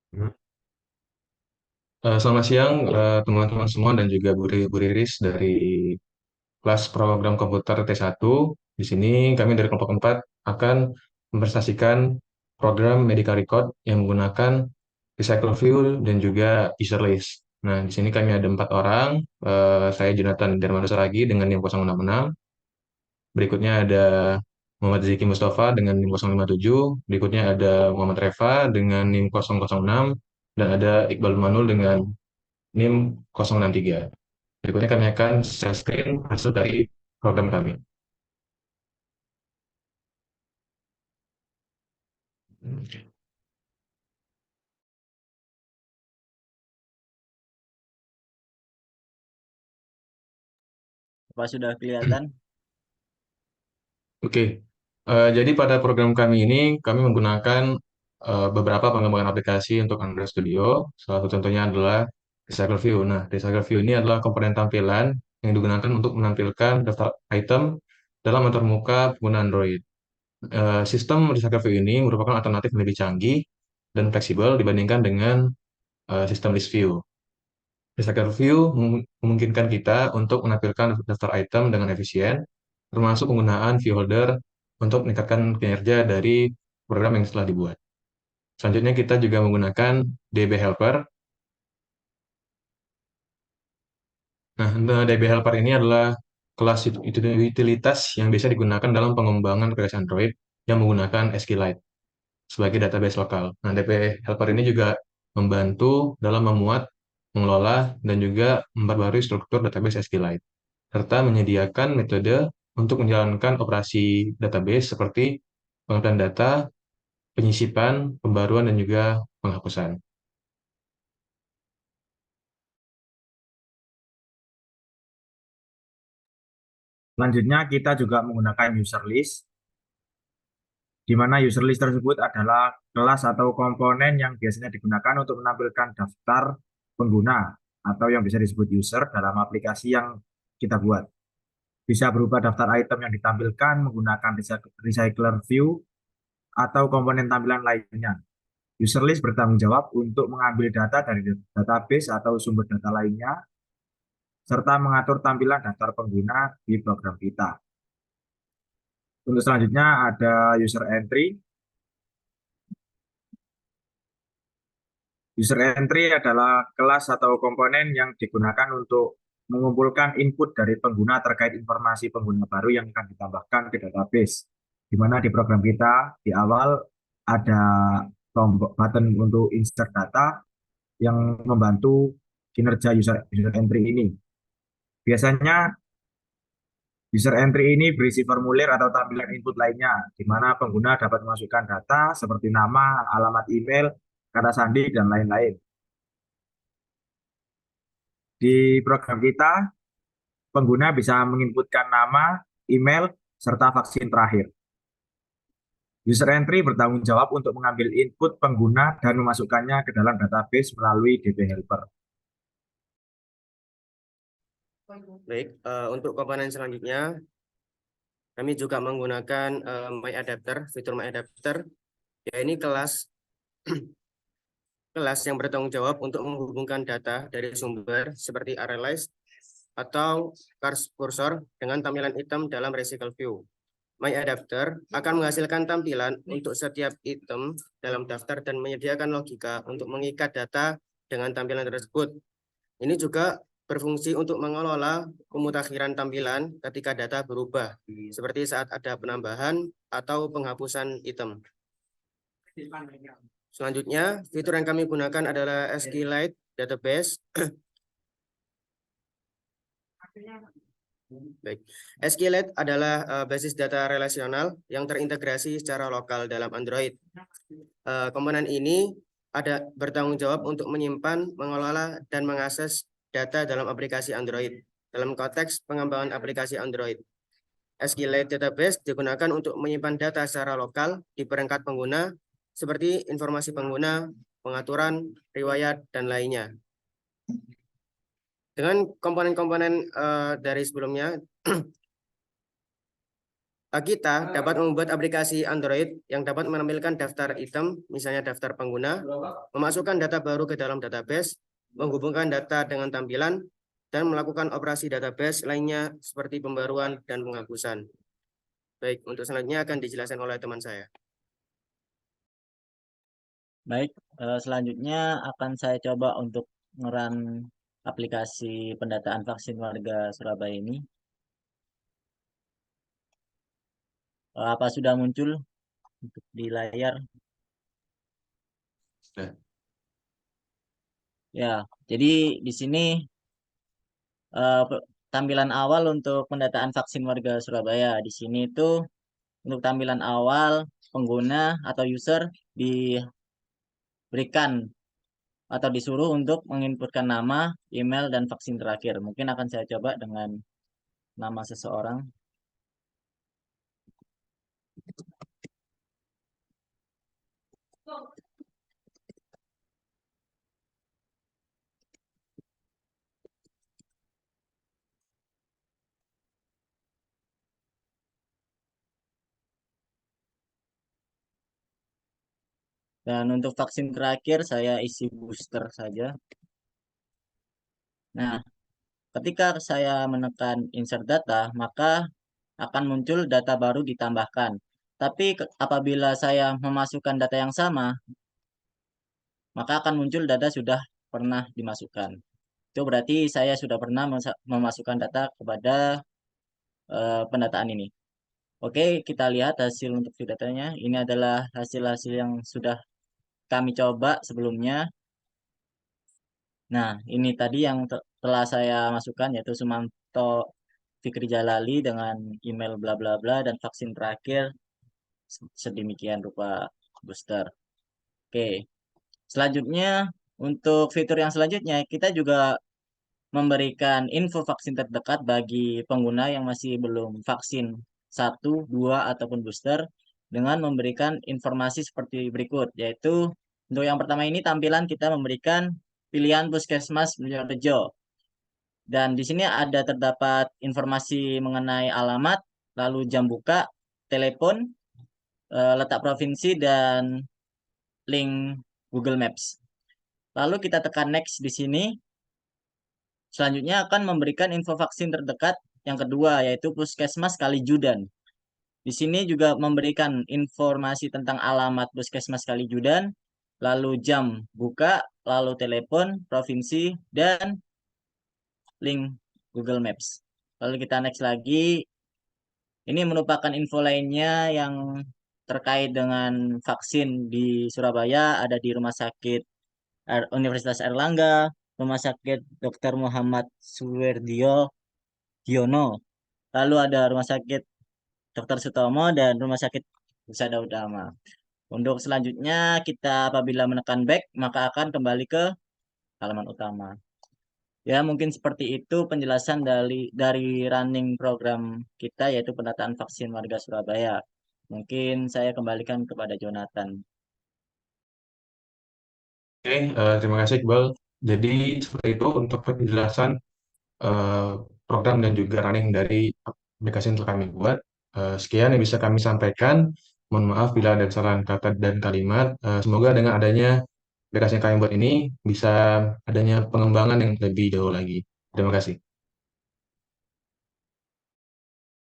Hmm. Selamat siang teman-teman semua dan juga Bu Riris dari kelas program komputer T1. Di sini kami dari kelompok 4 akan mempresentasikan program medical record yang menggunakan recycle view dan juga user list. Nah, di sini kami ada 4 orang. Saya Jonathan Darmando Saragi dengan NIM 066. Berikutnya ada Muhammad Ziki Mustafa dengan NIM 057. Berikutnya ada Muhammad Reva dengan NIM 006. Dan ada Iqbal Manul dengan NIM 063. Berikutnya kami akan share screen hasil dari program kami. Apa sudah kelihatan? Oke, jadi pada program kami ini kami menggunakan beberapa pengembangan aplikasi untuk Android Studio. Salah satu contohnya adalah Recycle View. Nah, Recycle View ini adalah komponen tampilan yang digunakan untuk menampilkan daftar item dalam antarmuka pengguna Android. Sistem Recycle View ini merupakan alternatif yang lebih canggih dan fleksibel dibandingkan dengan sistem List View. Recycle View memungkinkan kita untuk menampilkan daftar item dengan efisien, termasuk penggunaan view holder untuk meningkatkan kinerja dari program yang telah dibuat. Selanjutnya kita juga menggunakan DB Helper. Nah, DB Helper ini adalah kelas utilitas yang biasa digunakan dalam pengembangan aplikasi Android yang menggunakan SQLite sebagai database lokal. Nah, DB Helper ini juga membantu dalam memuat, mengelola, dan juga memperbarui struktur database SQLite, serta menyediakan metode untuk menjalankan operasi database seperti pengumpulan data, penyisipan, pembaruan, dan juga penghapusan. Selanjutnya kita juga menggunakan user list, di mana user list tersebut adalah kelas atau komponen yang biasanya digunakan untuk menampilkan daftar pengguna atau yang bisa disebut user dalam aplikasi yang kita buat. Bisa berupa daftar item yang ditampilkan menggunakan recycler view atau komponen tampilan lainnya. User list bertanggung jawab untuk mengambil data dari database atau sumber data lainnya, serta mengatur tampilan daftar pengguna di program kita. Untuk selanjutnya ada user entry. User entry adalah kelas atau komponen yang digunakan untuk mengumpulkan input dari pengguna terkait informasi pengguna baru yang akan ditambahkan ke database. Di mana di program kita di awal ada tombol button untuk insert data yang membantu kinerja user entry ini. Biasanya user entry ini berisi formulir atau tampilan input lainnya, di mana pengguna dapat memasukkan data seperti nama, alamat email, kata sandi, dan lain-lain. Di program kita, pengguna bisa menginputkan nama, email, serta vaksin terakhir. User entry bertanggung jawab untuk mengambil input pengguna dan memasukkannya ke dalam database melalui DB Helper. Baik, untuk komponen selanjutnya, kami juga menggunakan fitur MyAdapter, ya ini kelas yang bertanggung jawab untuk menghubungkan data dari sumber seperti ArrayList atau cursor dengan tampilan item dalam Recycle View. MyAdapter akan menghasilkan tampilan untuk setiap item dalam daftar dan menyediakan logika untuk mengikat data dengan tampilan tersebut. Ini juga berfungsi untuk mengelola pemutakhiran tampilan ketika data berubah, seperti saat ada penambahan atau penghapusan item. Selanjutnya, fitur yang kami gunakan adalah SQLite Database. Baik. SQLite adalah basis data relasional yang terintegrasi secara lokal dalam Android. Komponen ini bertanggung jawab untuk menyimpan, mengelola, dan mengakses data dalam aplikasi Android. Dalam konteks pengembangan aplikasi Android, SQLite Database digunakan untuk menyimpan data secara lokal di perangkat pengguna, seperti informasi pengguna, pengaturan, riwayat, dan lainnya. Dengan komponen-komponen dari sebelumnya, Kita dapat membuat aplikasi Android yang dapat menampilkan daftar item, misalnya daftar pengguna, memasukkan data baru ke dalam database, menghubungkan data dengan tampilan, dan melakukan operasi database lainnya seperti pembaruan dan penghapusan. Baik, untuk selanjutnya akan dijelaskan oleh teman saya. Baik, selanjutnya akan saya coba untuk ngeran aplikasi pendataan vaksin warga Surabaya ini. Apa sudah muncul untuk di layar? Sudah. Ya, jadi di sini tampilan awal untuk pendataan vaksin warga Surabaya. Di sini itu untuk tampilan awal pengguna atau user diberikan atau disuruh untuk menginputkan nama, email, dan vaksin terakhir. Mungkin akan saya coba dengan nama seseorang. Dan untuk vaksin terakhir saya isi booster saja. Nah, ketika saya menekan insert data, maka akan muncul data baru ditambahkan. Tapi apabila saya memasukkan data yang sama, maka akan muncul data sudah pernah dimasukkan. Itu berarti saya sudah pernah memasukkan data kepada pendataan ini. Oke, kita lihat hasil untuk datanya. Ini adalah hasil-hasil yang sudah kami coba sebelumnya. Nah, ini tadi yang telah saya masukkan yaitu Sumanto Fikri Jalali dengan email bla bla bla dan vaksin terakhir sedemikian rupa booster. Oke. Selanjutnya untuk fitur yang selanjutnya kita juga memberikan info vaksin terdekat bagi pengguna yang masih belum vaksin 1, 2 ataupun booster dengan memberikan informasi seperti berikut, yaitu untuk yang pertama ini tampilan kita memberikan pilihan Puskesmas Bejo. Dan di sini ada terdapat informasi mengenai alamat, lalu jam buka, telepon, letak provinsi, dan link Google Maps. Lalu kita tekan next di sini. Selanjutnya akan memberikan info vaksin terdekat yang kedua, yaitu Puskesmas Kalijudan. Di sini juga memberikan informasi tentang alamat Puskesmas Kalijudan, lalu jam buka, lalu telepon, provinsi, dan link Google Maps. Lalu kita next lagi. Ini merupakan info lainnya yang terkait dengan vaksin di Surabaya, ada di Rumah Sakit Universitas Airlangga, Rumah Sakit Dr. Muhammad Suwerdio Diono. Lalu ada Rumah Sakit Dr. Sutomo dan Rumah Sakit Husada Utama. Untuk selanjutnya kita apabila menekan back maka akan kembali ke halaman utama. Ya, mungkin seperti itu penjelasan dari running program kita yaitu pendataan vaksin warga Surabaya. Mungkin saya kembalikan kepada Jonathan. Oke, terima kasih Iqbal. Jadi seperti itu untuk penjelasan eh, program dan juga running dari aplikasi yang telah kami buat. Sekian yang bisa kami sampaikan. Mohon maaf bila ada kesalahan kata dan kalimat. Semoga dengan adanya aplikasi yang kami buat ini bisa adanya pengembangan yang lebih jauh lagi. Terima kasih.